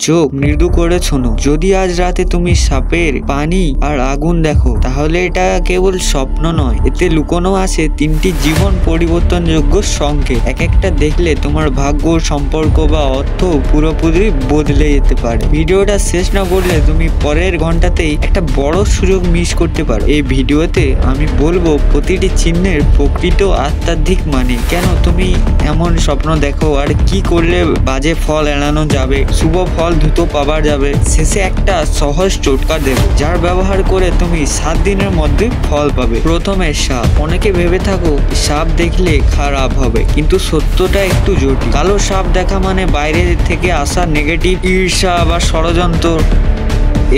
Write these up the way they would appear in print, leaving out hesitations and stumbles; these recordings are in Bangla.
চোখ মৃদু করে শোনো। যদি আজ রাতে তুমি সাপের, পানি আর আগুন দেখো, তাহলে এটা কেবল স্বপ্ন নয়, এতে লুকোনো আছে 3টি জীবন পরিবর্তনযোগ্য সংকেত। এক একটা দেখলে তোমার ভাগ্য, সম্পর্ক বা অর্থ পুরোপুরি বদলে যেতে পারে। ভিডিওটা শেষ না করলে তুমি পরের ঘন্টাতেই একটা বড় সুযোগ মিস করতে পারো। এই ভিডিওতে আমি বলবো প্রতিটি চিহ্নের প্রকৃত আধ্যাত্মিক মানে, কেন তুমি এমন স্বপ্ন দেখো আর কি করলে বাজে ফল এড়ানো যাবে, শুভ ফল দ্রুত পাওয়া যাবে। শেষে একটা সহজ টোটকা দেব, যার ব্যবহার করে তুমি 7 দিনের মধ্যে ফল পাবে। প্রথমে সাপ। অনেকে ভেবে থাকো সাপ দেখলে খারাপ হবে, কিন্তু সত্যটা একটু জটিল। কালো সাপ দেখা মানে বাইরে থেকে আসা নেগেটিভ, ঈর্ষা বা ষড়যন্ত্র।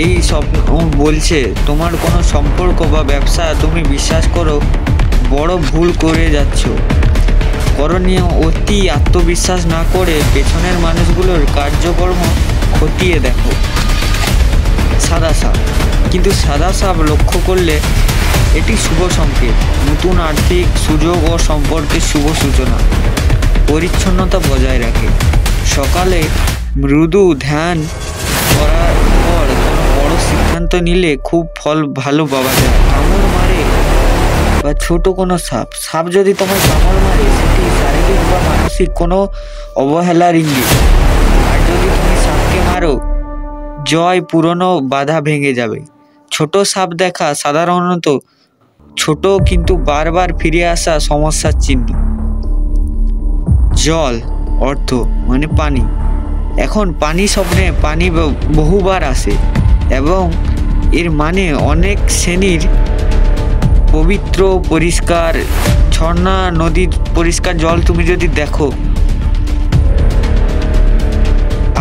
এই স্বপ্ন বলছে তোমার কোনো সম্পর্ক বা ব্যবসা তুমি বিশ্বাস করো বড় ভুল করে যাচ্ছ। করণীয়, অতি আত্মবিশ্বাস না করে পেছনের মানুষগুলোর কার্যকর্ম খতিয়ে দেখো। সাদা সাপ। কিন্তু সাদা সাপ লক্ষ্য করলে এটি শুভ সংকেত, নতুন আর্থিক সুযোগ ও সম্পর্কের শুভ সূচনা। পরিচ্ছন্নতা বজায় রাখে। সকালে মৃদু ধ্যান করার পর কোনো বড় সিদ্ধান্ত নিলে খুব ফল ভালো পাওয়া যায়। কামড় মারে বা ছোট কোনো সাপ যদি তোমার কামড় মারে, সেটি শারীরিক বা মানসিক কোনো অবহেলার ইঙ্গিত। আর যদি তুমি সাপকে মারো, জয়, পুরনো বাধা ভেঙে যাবে। ছোট সাপ দেখা সাধারণত ছোট কিন্তু বারবার ফিরে আসা সমস্যার চিহ্ন। জল, অর্থ মানে পানি। এখন পানি স্বপ্নে পানি বহুবার আসে এবং এর মানে অনেক শ্রেণীর পবিত্র পরিষ্কার ঝর্ণা, নদীর পরিষ্কার জল তুমি যদি দেখো।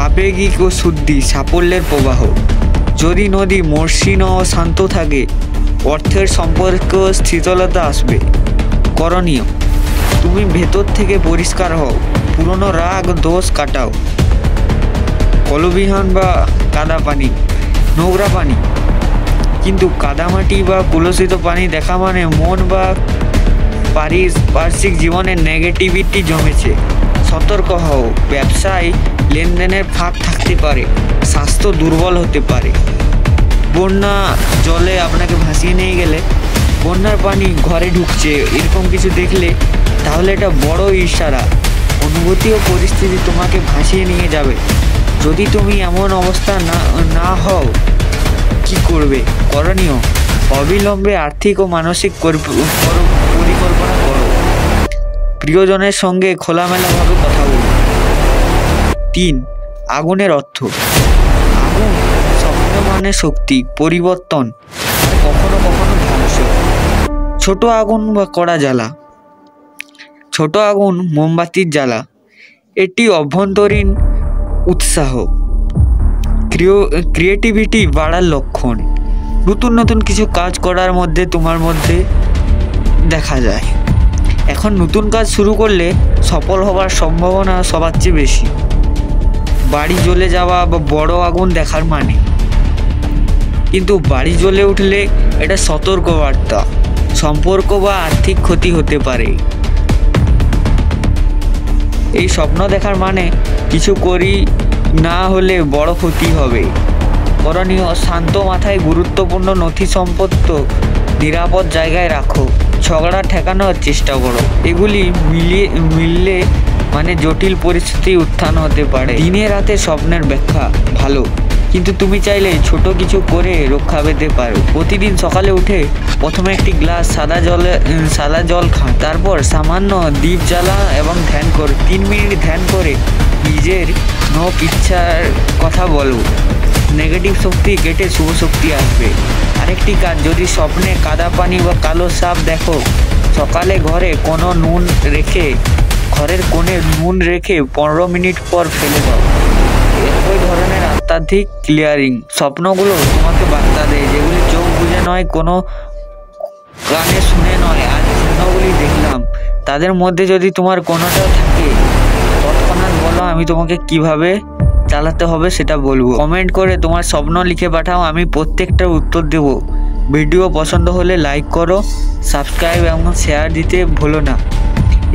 আবেগিক ও শুদ্ধি, সাফল্যের প্রবাহ। যদি নদী মসৃণ ও শান্ত থাকে, অর্থের সম্পর্ক স্থিতিশীলতা আসবে। করণীয়, তুমি ভেতর থেকে পরিষ্কার হও, পুরনো রাগ দোষ কাটাও। কলবিহীন বা কাদা পানি, নোংরা পানি। কিন্তু কাদামাটি বা কলুষিত পানি দেখা মানে মন বা পারিপার্শ্বিক জীবনের নেগেটিভিটি জমেছে। সতর্ক হও, ব্যবসায় লেনদেনের ফাঁক থাকতে পারে, স্বাস্থ্য দুর্বল হতে পারে। বন্যা জলে আপনাকে ভাসিয়ে নিয়ে গেলে, বন্যার পানি ঘরে ঢুকছে, এরকম কিছু দেখলে তাহলে এটা বড় ইশারা। অনুভূতি ও পরিস্থিতি তোমাকে ভাসিয়ে নিয়ে যাবে। যদি তুমি এমন অবস্থা না হও, কি করবে? করণীয়, অবিলম্বে আর্থিক ও মানসিক পরিকল্পনা করো। প্রিয়জনের সঙ্গে খোলামেলাভাবে কথা বলো। 3. আগুনের অর্থ। আগুন স্বপ্ন মানে শক্তি, পরিবর্তন আর কখনো কখনো ধ্বংস। ছোট আগুন বা কড়া জ্বালা। ছোট আগুন মোমবাতির জ্বালা, এটি অভ্যন্তরীণ উৎসাহ, ক্রিয়েটিভিটি বাড়ার লক্ষণ। নতুন কিছু কাজ করার মধ্যে তোমার মধ্যে দেখা যায়। এখন নতুন কাজ শুরু করলে সফল হওয়ার সম্ভাবনা সবার চেয়ে বেশি। বাড়ি জ্বলে যাওয়া বা বড় আগুন দেখার মানে, কিন্তু বাড়ি জ্বলে উঠলে এটা সতর্কবার্তা, সম্পর্ক বা আর্থিক ক্ষতি হতে পারে। এই স্বপ্ন দেখার মানে কিছু করি না হলে বড় ক্ষতি হবে। করণীয়, শান্ত মাথায় গুরুত্বপূর্ণ নথি সম্পত্তি নিরাপদ জায়গায় রাখো। ঝগড়া ঠেকানোর চেষ্টা করো। এগুলি মিললে মানে জটিল পরিস্থিতি উত্থান হতে পারে। দিনে রাতে স্বপ্নের ব্যাখ্যা ভালো, কিন্তু তুমি চাইলে ছোট কিছু করে রক্ষা পেতে পারো। প্রতিদিন সকালে উঠে প্রথমে একটি গ্লাস সাদা জল খান, তারপর সামান্য দীপ জ্বালা এবং ধ্যান করো। 3 মিনিট ধ্যান করে নিজের ইচ্ছার কথা বলো। নেগেটিভ শক্তি কেটে শুভ শক্তি আসবে। আরেকটি কাজ, যদি স্বপ্নে কাদা পানি বা কালো সাপ দেখো, সকালে ঘরের কোণে নুন রেখে 15 মিনিট পর ফেলে দাও। ওই ধরনের আধ্যাত্মিক ক্লিয়ারিং স্বপ্নগুলো তোমাকে বার্তা দেয়, যেগুলি চোখ বুঝে নয়, কোনো কানে শুনে নয়। আজ চিহ্নগুলি দেখলাম, তাদের মধ্যে যদি তোমার কোনোটা থাকে, তৎক্ষণাৎ বলো, আমি তোমাকে কিভাবে চালাতে হবে সেটা বলবো। কমেন্ট করে তোমার স্বপ্ন লিখে পাঠাও, আমি প্রত্যেকটার উত্তর দেব। ভিডিও পছন্দ হলে লাইক করো, সাবস্ক্রাইব এবং শেয়ার দিতে ভুলো না।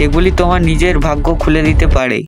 এগুলি তোমার নিজের ভাগ্য খুলে দিতে পারে।